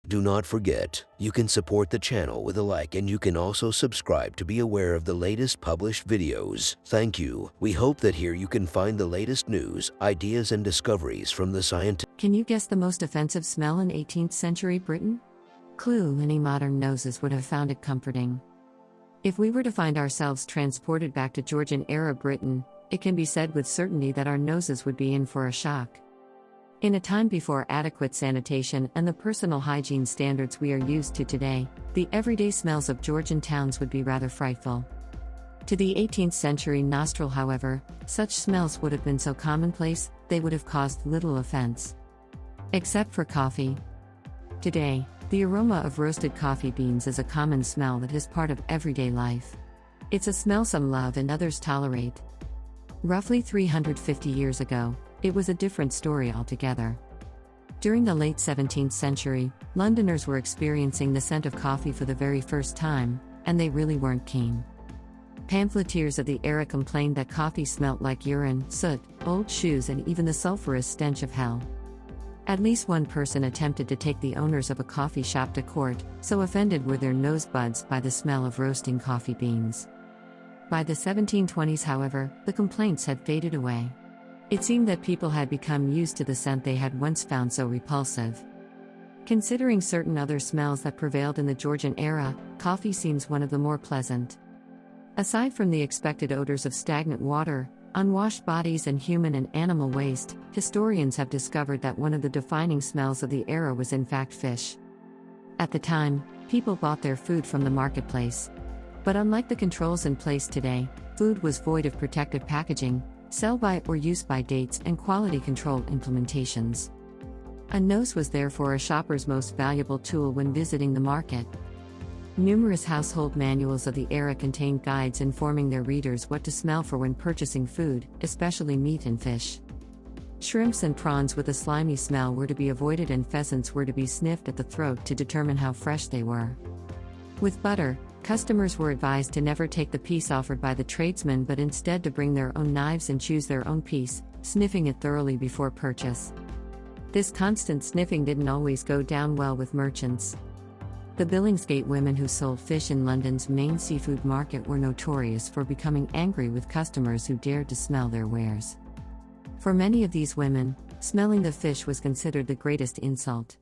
Do not forget, you can support the channel with a like, and you can also subscribe to be aware of the latest published videos. Thank you. We hope that here you can find the latest news, ideas, and discoveries from the scientific. Can you guess the most offensive smell in 18th century Britain? Clue: many modern noses would have found it comforting. If we were to find ourselves transported back to Georgian era Britain, it can be said with certainty that our noses would be in for a shock. In a time before adequate sanitation and the personal hygiene standards we are used to today, the everyday smells of Georgian towns would be rather frightful. To the 18th century nostril, however, such smells would have been so commonplace, they would have caused little offense. Except for coffee. Today, the aroma of roasted coffee beans is a common smell that is part of everyday life. It's a smell some love and others tolerate. Roughly 350 years ago, it was a different story altogether. During the late 17th century, Londoners were experiencing the scent of coffee for the very first time, and they really weren't keen. Pamphleteers of the era complained that coffee smelt like urine, soot, old shoes, and even the sulfurous stench of hell. At least one person attempted to take the owners of a coffee shop to court, so offended were their nosebuds by the smell of roasting coffee beans. By the 1720s, however, the complaints had faded away. It seemed that people had become used to the scent they had once found so repulsive. Considering certain other smells that prevailed in the Georgian era, coffee seems one of the more pleasant. Aside from the expected odors of stagnant water, unwashed bodies, and human and animal waste, historians have discovered that one of the defining smells of the era was in fact fish. At the time, people bought their food from the marketplace. But unlike the controls in place today, food was void of protective packaging, sell-by or use-by dates, and quality control implementations. A nose was therefore a shopper's most valuable tool when visiting the market. Numerous household manuals of the era contained guides informing their readers what to smell for when purchasing food, especially meat and fish. Shrimps and prawns with a slimy smell were to be avoided, and pheasants were to be sniffed at the throat to determine how fresh they were. With butter, customers were advised to never take the piece offered by the tradesman, but instead to bring their own knives and choose their own piece, sniffing it thoroughly before purchase. This constant sniffing didn't always go down well with merchants. The Billingsgate women who sold fish in London's main seafood market were notorious for becoming angry with customers who dared to smell their wares. For many of these women, smelling the fish was considered the greatest insult.